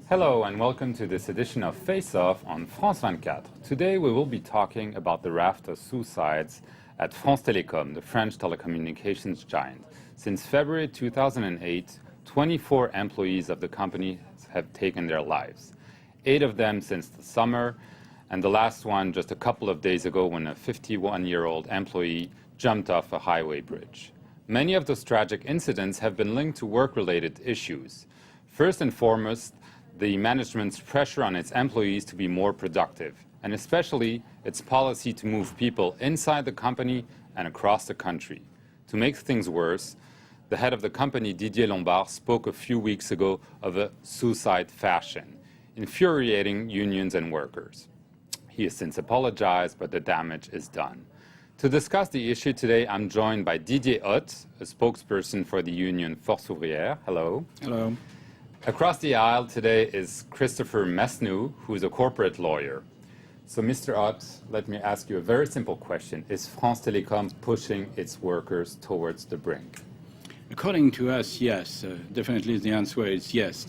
Hello and welcome to this edition of Face Off on France 24. Today we will be talking about the raft of suicides at France Telecom, the French telecommunications giant. Since February 2008, 24 employees of the company have taken their lives. 8 of them since the summer, and the last one just a couple of days ago when a 51-year-old employee jumped off a highway bridge. Many of those tragic incidents have been linked to work-related issues. First and foremost, the management's pressure on its employees to be more productive, and especially its policy to move people inside the company and across the country. To make things worse, the head of the company, Didier Lombard, spoke a few weeks ago of a suicide fashion, infuriating unions and workers. He has since apologized, but the damage is done. To discuss the issue today, I'm joined by Didier Hott, a spokesperson for the union Force Ouvrière. Hello. Hello. Across the aisle today is Christopher Mesnou, who is a corporate lawyer. So, Mr. Hott, let me ask you a very simple question. Is France Telecom pushing its workers towards the brink? According to us, yes. Definitely the answer is yes.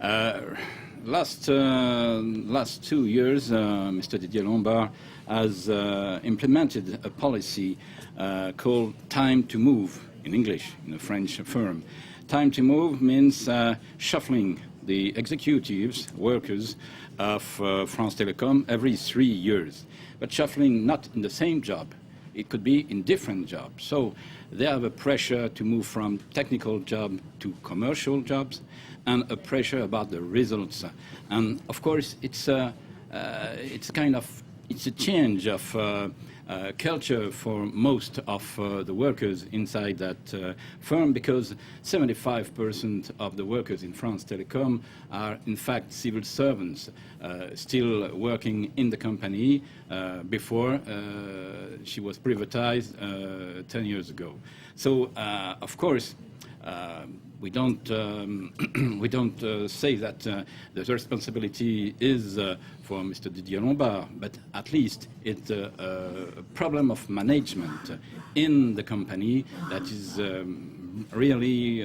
Last 2 years, Mr. Didier Lombard has implemented a policy called time to move, in English, in a French firm. Time to move means shuffling the executives, workers of France Telecom every 3 years, but shuffling not in the same job. It could be in different jobs. So they have a pressure to move from technical job to commercial jobs, and a pressure about the results. And of course, it's a change of culture for most of the workers inside that firm, because 75% of the workers in France Telecom are in fact civil servants, still working in the company before she was privatized 10 years ago. So of course, we don't say that the responsibility is for Mr. Didier Lombard, but at least it's a problem of management in the company that is really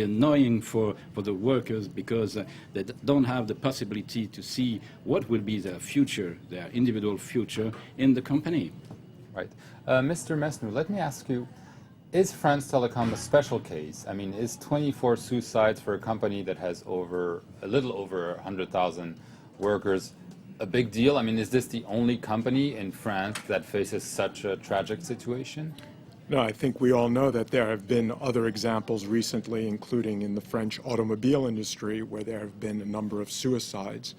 annoying for the workers, because they don't have the possibility to see what will be their future, their individual future in the company. Right. Mr. Mesnou, let me ask you, is France Telecom a special case? I mean, is 24 suicides for a company that has a little over 100,000 workers a big deal? I mean, is this the only company in France that faces such a tragic situation? No, I think we all know that there have been other examples recently, including in the French automobile industry, where there have been a number of suicides.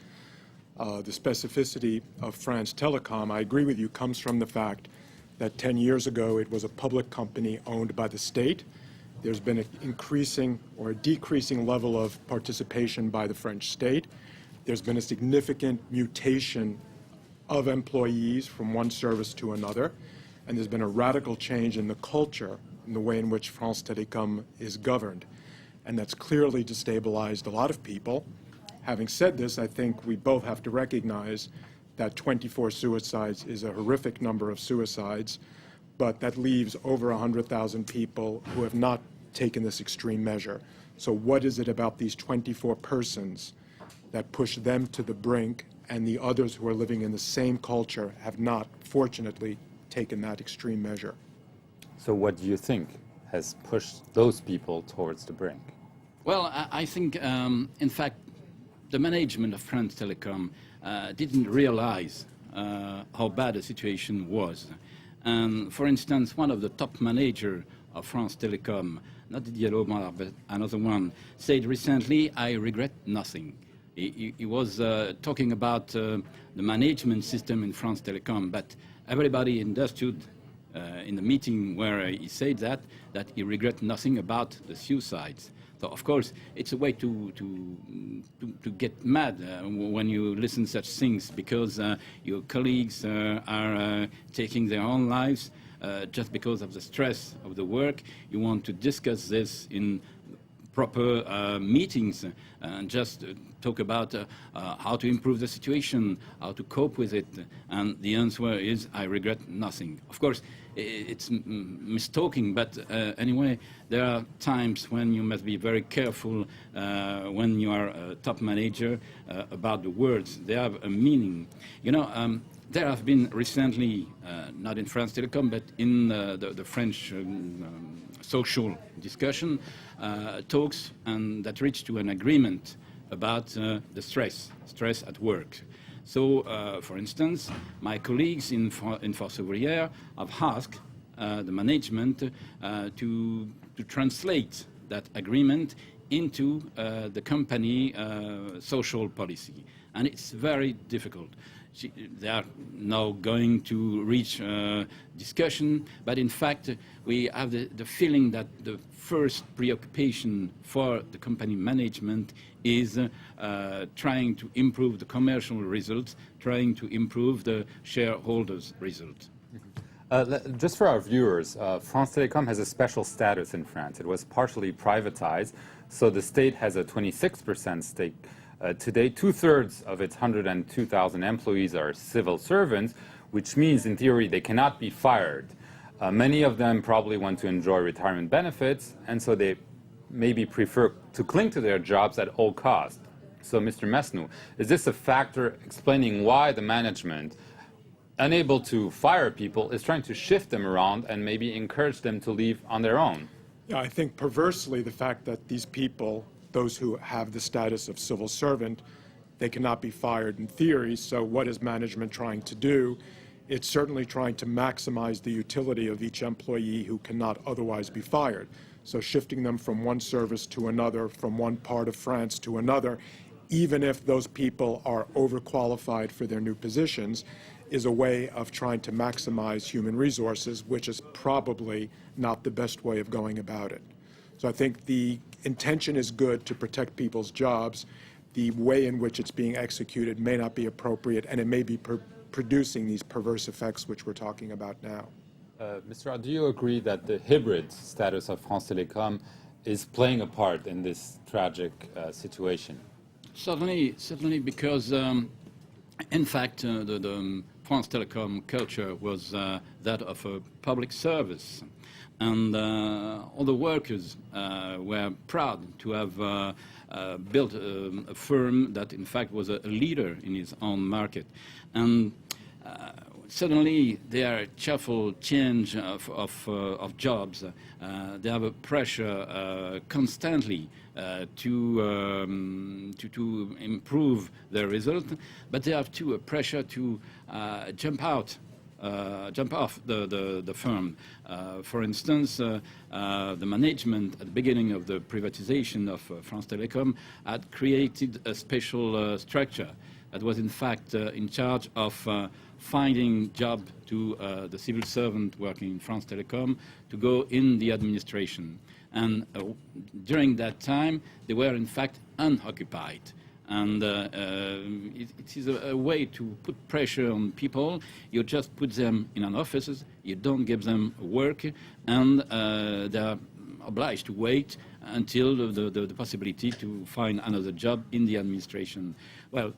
The specificity of France Telecom, I agree with you, comes from the fact that 10 years ago it was a public company owned by the state. There's been an increasing or a decreasing level of participation by the French state. There's been a significant mutation of employees from one service to another, and there's been a radical change in the culture, in the way in which France Telecom is governed, and that's clearly destabilized a lot of people. Having said this, I think we both have to recognize that 24 suicides is a horrific number of suicides, but that leaves over 100,000 people who have not taken this extreme measure. So what is it about these 24 persons that push them to the brink, and the others who are living in the same culture have not, fortunately, taken that extreme measure? So what do you think has pushed those people towards the brink? Well, I think, in fact, the management of France Telecom didn't realize how bad the situation was. For instance, one of the top managers of France Telecom, not Didier Lombard, but another one, said recently, "I regret nothing." He was talking about the management system in France Telecom, but everybody understood in the meeting where he said that he regret nothing about the suicides. So, of course, it's a way to get mad when you listen to such things, because your colleagues are taking their own lives just because of the stress of the work. You want to discuss this in proper meetings and just talk about how to improve the situation, how to cope with it, and the answer is, I regret nothing. Of course, it's mistalking, but anyway, there are times when you must be very careful when you are a top manager about the words. They have a meaning. You know, there have been recently, not in France Telecom, but in the French social discussion, talks, and that reached to an agreement about the stress at work. So, for instance, my colleagues in Force Ouvrière have asked the management to translate that agreement into the company social policy. And it's very difficult. They are now going to reach discussion, but in fact, we have the feeling that the first preoccupation for the company management is trying to improve the commercial results, trying to improve the shareholders' results. Just for our viewers, France Telecom has a special status in France. It was partially privatized, so the state has a 26% stake. Today, 2/3 of its 102,000 employees are civil servants, which means, in theory, they cannot be fired. Many of them probably want to enjoy retirement benefits, and so they maybe prefer to cling to their jobs at all costs. So, Mr. Mesnou, is this a factor explaining why the management, unable to fire people, is trying to shift them around and maybe encourage them to leave on their own? Yeah, I think perversely the fact that these people, those who have the status of civil servant, they cannot be fired in theory. So what is management trying to do? It's certainly trying to maximize the utility of each employee who cannot otherwise be fired. So shifting them from one service to another, from one part of France to another, even if those people are overqualified for their new positions, is a way of trying to maximize human resources, which is probably not the best way of going about it. So I think the intention is good to protect people's jobs. The way in which it's being executed may not be appropriate, and it may be producing these perverse effects which we're talking about now. Mr. Rod, do you agree that the hybrid status of France Telecom is playing a part in this tragic situation? Certainly, because in fact the France Telecom culture was that of a public service. And all the workers were proud to have built a firm that, in fact, was a leader in its own market. And suddenly, their cheerful change of jobs, they have a pressure constantly to improve their result, but they have too a pressure to jump off the firm. For instance, the management at the beginning of the privatization of France Telecom had created a special structure that was in fact in charge of finding job to the civil servant working in France Telecom to go in the administration. And during that time, they were in fact unoccupied. And it is a way to put pressure on people. You just put them in an office, you don't give them work, and they're obliged to wait until the possibility to find another job in the administration. Well,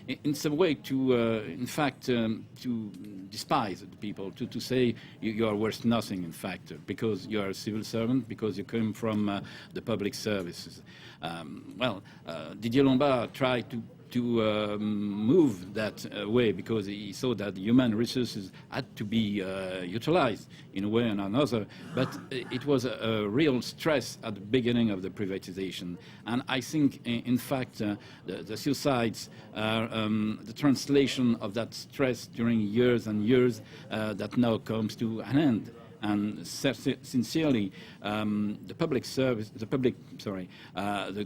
it's a way to, in fact, to despise the people, to say you are worth nothing, in fact, because you are a civil servant, because you come from the public services. Didier Lombard tried to move that way because he saw that human resources had to be utilized in a way or another, but it was a real stress at the beginning of the privatization. And I think, in fact, the suicides are the translation of that stress during years and years that now comes to an end. And sincerely, the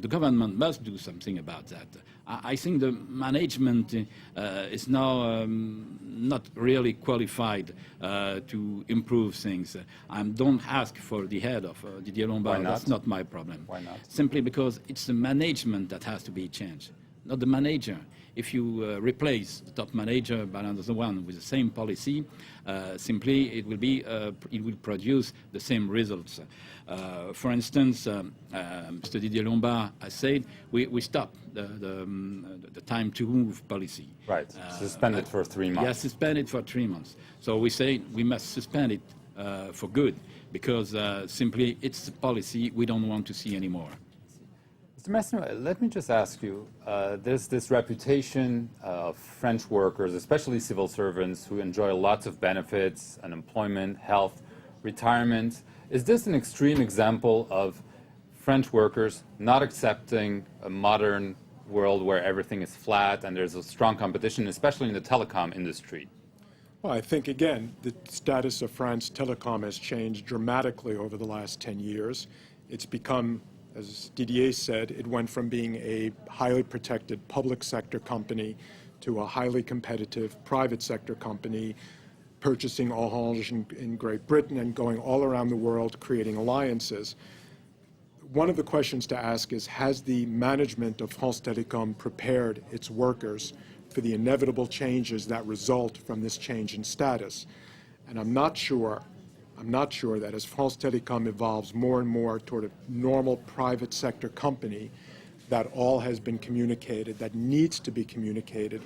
government must do something about that. I think the management is now not really qualified to improve things. I don't ask for the head of Didier Lombard. Why not? That's not my problem. Why not? Simply because it's the management that has to be changed, not the manager. if you replace the top manager by another one with the same policy, simply it will produce the same results. For instance, Mr. Didier Lombard has said we stop the time to move policy. Right, suspend it for 3 months. Yes, suspend it for 3 months. So we say we must suspend it for good, because simply it's a policy we don't want to see anymore. Mr. Messner, let me just ask you, there's this reputation of French workers, especially civil servants, who enjoy lots of benefits, unemployment, health, retirement. Is this an extreme example of French workers not accepting a modern world where everything is flat and there's a strong competition, especially in the telecom industry? Well, I think, again, the status of France Telecom has changed dramatically over the last 10 years. It's become, as Didier said, it went from being a highly protected public sector company to a highly competitive private sector company, purchasing Orange in Great Britain and going all around the world creating alliances. One of the questions to ask is, has the management of France Telecom prepared its workers for the inevitable changes that result from this change in status? And I'm not sure that as France Telecom evolves more and more toward a normal private sector company, that all has been communicated, that needs to be communicated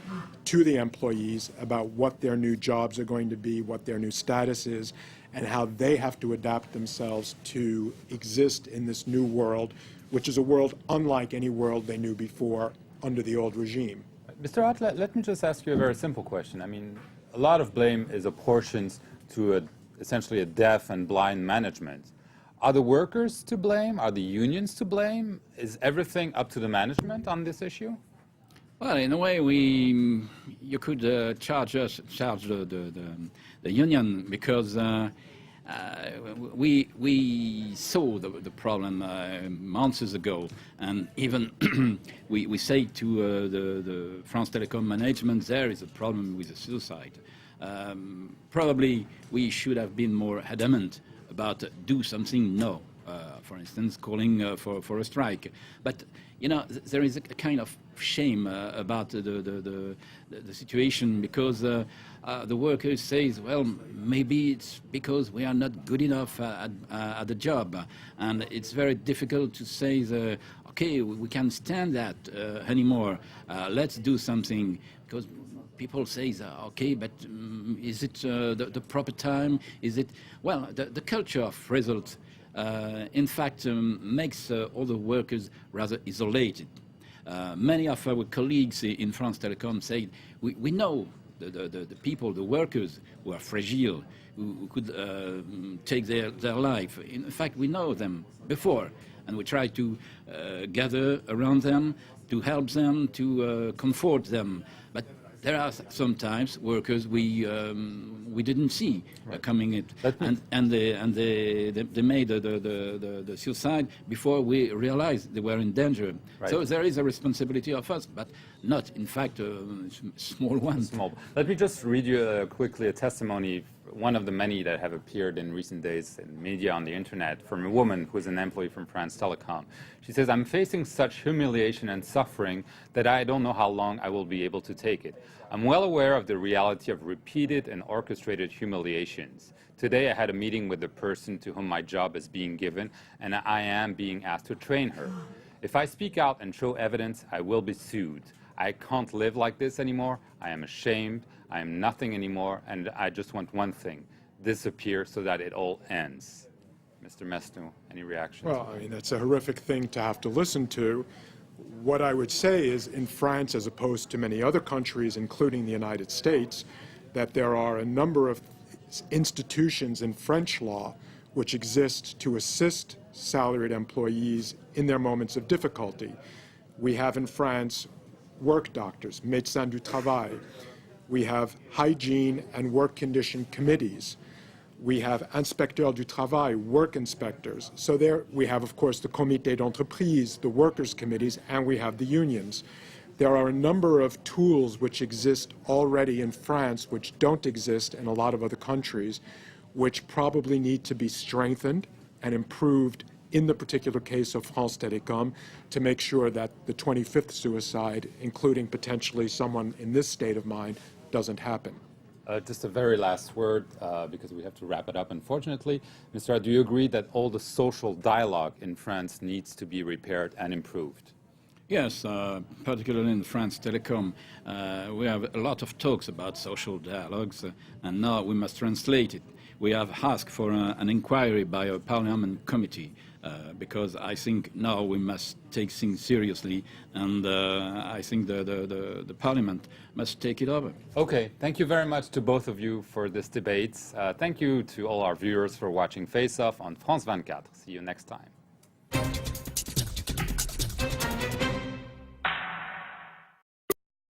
to the employees about what their new jobs are going to be, what their new status is, and how they have to adapt themselves to exist in this new world, which is a world unlike any world they knew before under the old regime. Mr. Ott, let me just ask you a very simple question. I mean, a lot of blame is apportioned to essentially a deaf and blind management. Are the workers to blame? Are the unions to blame? Is everything up to the management on this issue? Well, in a way, you could charge the union, because we saw the problem months ago, and even we say to the France Telecom management, there is a problem with the suicide. Probably we should have been more adamant about do something now, for instance, calling for a strike. But you know, there is a kind of shame about the situation, because the workers say, well, maybe it's because we are not good enough at the job, and it's very difficult to say, okay, we can't stand that anymore. Let's do something, because people say, okay, but is it the proper time? Is it, well, the culture of results, in fact, makes all the workers rather isolated. Many of our colleagues in France Telecom say, we know the people, the workers who are fragile, who could take their life. In fact, we know them before, and we try to gather around them, to help them, to comfort them. But there are sometimes workers we didn't see coming in, and they made the suicide before we realized they were in danger. Right. So there is a responsibility of us, but not, in fact, a small one. Let me just read you quickly a testimony, one of the many that have appeared in recent days in media on the internet, from a woman who is an employee from France Telecom. She says, "I'm facing such humiliation and suffering that I don't know how long I will be able to take it. I'm well aware of the reality of repeated and orchestrated humiliations. Today I had a meeting with the person to whom my job is being given, and I am being asked to train her. If I speak out and show evidence, I will be sued. I can't live like this anymore. I am ashamed. I am nothing anymore, and I just want one thing: disappear so that it all ends." Mr. Mesnou, any reaction? Well, I mean, that's a horrific thing to have to listen to. What I would say is, in France, as opposed to many other countries, including the United States, that there are a number of institutions in French law which exist to assist salaried employees in their moments of difficulty. We have in France work doctors, médecins du travail. We have hygiene and work condition committees. We have inspecteurs du travail, work inspectors. So there we have, of course, the comité d'entreprise, the workers' committees, and we have the unions. There are a number of tools which exist already in France which don't exist in a lot of other countries, which probably need to be strengthened and improved in the particular case of France Telecom, to make sure that the 25th suicide, including potentially someone in this state of mind, doesn't happen. Just a very last word, because we have to wrap it up, unfortunately. Mr. Do you agree that all the social dialogue in France needs to be repaired and improved? Yes, particularly in France Telecom, we have a lot of talks about social dialogues, and now we must translate it. We have asked for an inquiry by a parliament committee, because I think now we must take things seriously, and I think the parliament must take it over. Okay, thank you very much to both of you for this debate. Thank you to all our viewers for watching Face Off on France 24. See you next time.